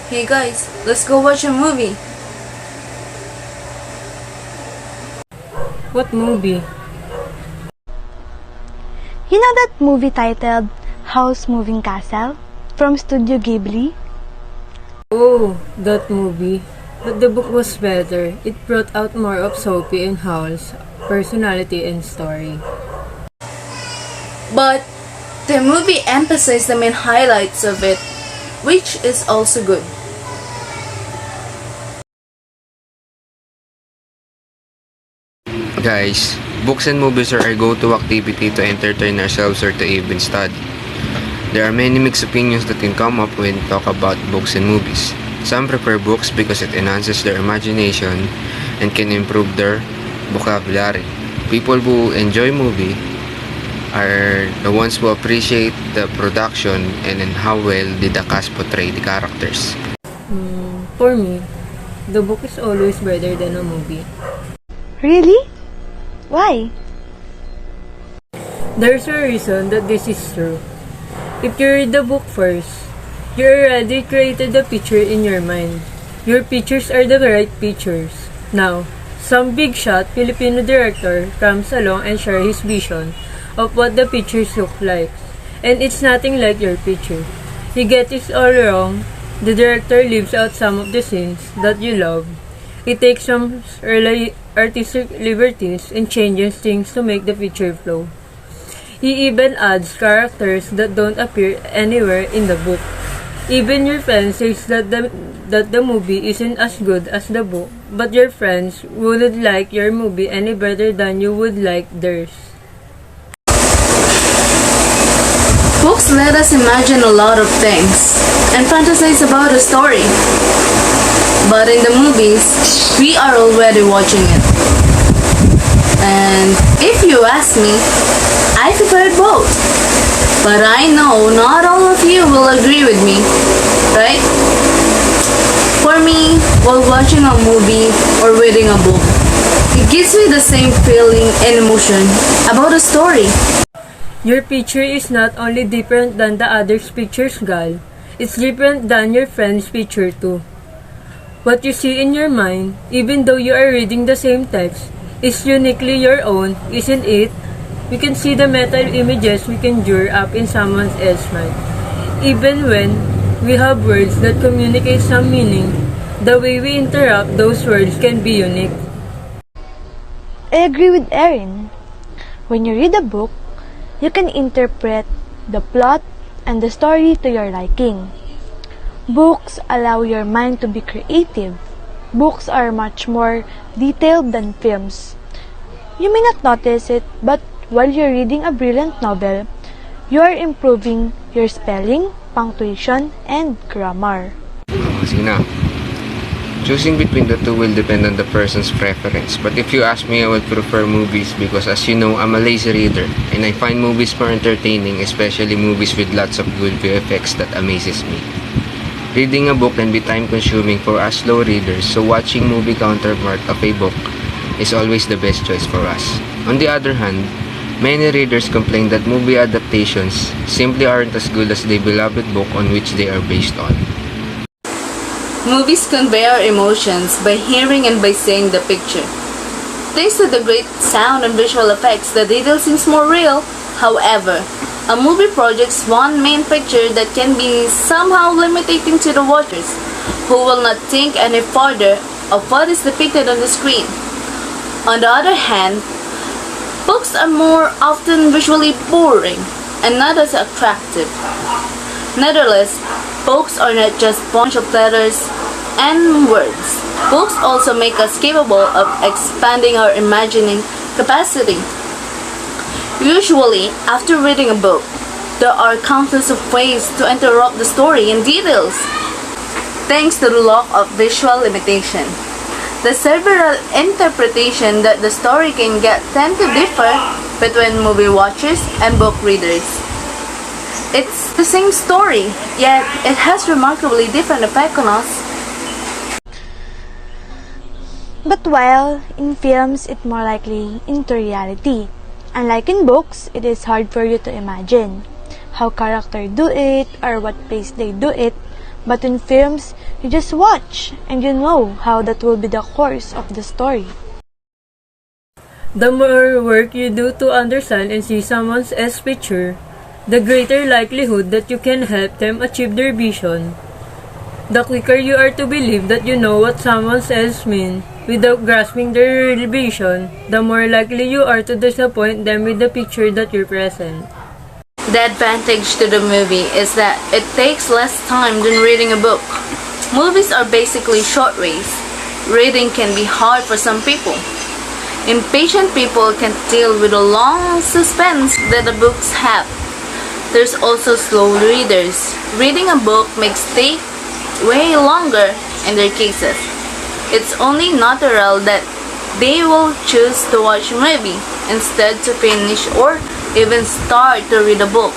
Hey guys, let's go watch a movie. What movie? You know that movie titled House Moving Castle from Studio Ghibli? Oh, that movie. But the book was better. It brought out more of Sophie and Howl's personality and story. But the movie emphasized the main highlights of it, which is also good. Guys, books and movies are our go-to activity to entertain ourselves or to even study. There are many mixed opinions that can come up when talk about books and movies. Some prefer books because it enhances their imagination and can improve their vocabulary. People who enjoy movie are the ones who appreciate the production and in how well did the cast portray the characters. For me, the book is always better than a movie. Really? Why? There's a reason that this is true. If you read the book first, you already created the picture in your mind. Your pictures are the right pictures. Now, some big shot Filipino director comes along and shares his vision of what the pictures look like. And it's nothing like your picture. You get it all wrong. The director leaves out some of the scenes that you love. He takes some early artistic liberties and changes things to make the picture flow. He even adds characters that don't appear anywhere in the book. Even your friend says that the movie isn't as good as the book, but your friends wouldn't like your movie any better than you would like theirs. Books let us imagine a lot of things and fantasize about a story. But in the movies, we are already watching it. And if you ask me, I prefer both. But I know not all of you will agree with me, right? For me, while watching a movie or reading a book, it gives me the same feeling and emotion about a story. Your picture is not only different than the other's pictures, gal. It's different than your friend's picture too. What you see in your mind, even though you are reading the same text, is uniquely your own, isn't it? We can see the mental images we conjure up in someone else's mind. Even when we have words that communicate some meaning, the way we interrupt those words can be unique. I agree with Erin. When you read a book, you can interpret the plot and the story to your liking. Books allow your mind to be creative. Books are much more detailed than films. You may not notice it, but while you're reading a brilliant novel, you are improving your spelling, punctuation, and grammar. Sige na. Choosing between the two will depend on the person's preference. But if you ask me, I would prefer movies because as you know, I'm a lazy reader and I find movies more entertaining, especially movies with lots of good VFX that amazes me. Reading a book can be time-consuming for us slow readers, so watching movie counterpart of a book is always the best choice for us. On the other hand, many readers complain that movie adaptations simply aren't as good as the beloved book on which they are based on. Movies convey our emotions by hearing and by seeing the picture. Thanks to the great sound and visual effects, the detail seems more real. However, a movie projects one main picture that can be somehow limiting to the watchers, who will not think any further of what is depicted on the screen. On the other hand, books are more often visually boring and not as attractive. Nevertheless, books are not just a bunch of letters and words. Books also make us capable of expanding our imagining capacity. Usually, after reading a book, there are countless of ways to interrupt the story and details. Thanks to the law of visual limitation, the several interpretations that the story can get tend to differ between movie watchers and book readers. It's the same story, yet it has remarkably different effect on us. But while in films, it's more likely into reality. Unlike in books, it is hard for you to imagine how characters do it or what place they do it. But in films, you just watch and you know how that will be the course of the story. The more work you do to understand and see someone else's picture, the greater likelihood that you can help them achieve their vision. The quicker you are to believe that you know what someone else means without grasping their real vision, the more likely you are to disappoint them with the picture that you present. The advantage to the movie is that it takes less time than reading a book. Movies are basically short reads. Reading can be hard for some people. Impatient people can deal with the long suspense that the books have. There's also slow readers. Reading a book makes take way longer in their cases. It's only natural that they will choose to watch a movie instead to finish or even start to read a book.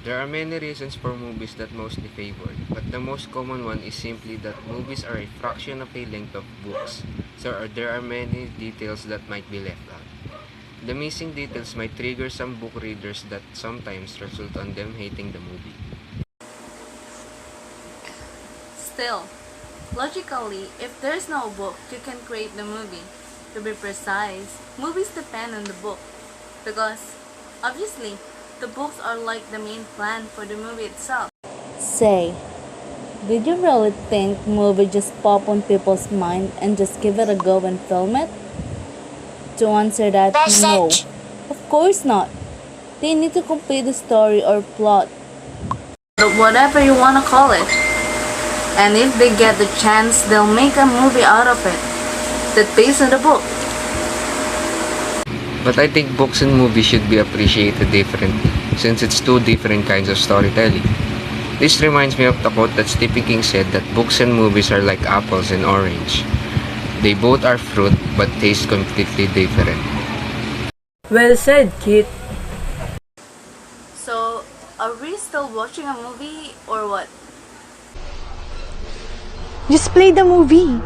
There are many reasons for movies that mostly favor, but the most common one is simply that movies are a fraction of the length of books, so there are many details that might be left out. The missing details might trigger some book readers that sometimes result on them hating the movie. Still, logically, if there's no book, you can create the movie. To be precise, movies depend on the book because, obviously, the books are like the main plan for the movie itself. Say, did you really think movie just pop on people's mind and just give it a go and film it? To answer that, no. Of course not. They need to complete the story or plot. But whatever you want to call it. And if they get the chance, they'll make a movie out of it that's based on the book. But I think books and movies should be appreciated differently, since it's two different kinds of storytelling. This reminds me of the quote that Stephen King said that books and movies are like apples and orange. They both are fruit, but taste completely different. Well said, Kit. So, are we still watching a movie or what? Just play the movie.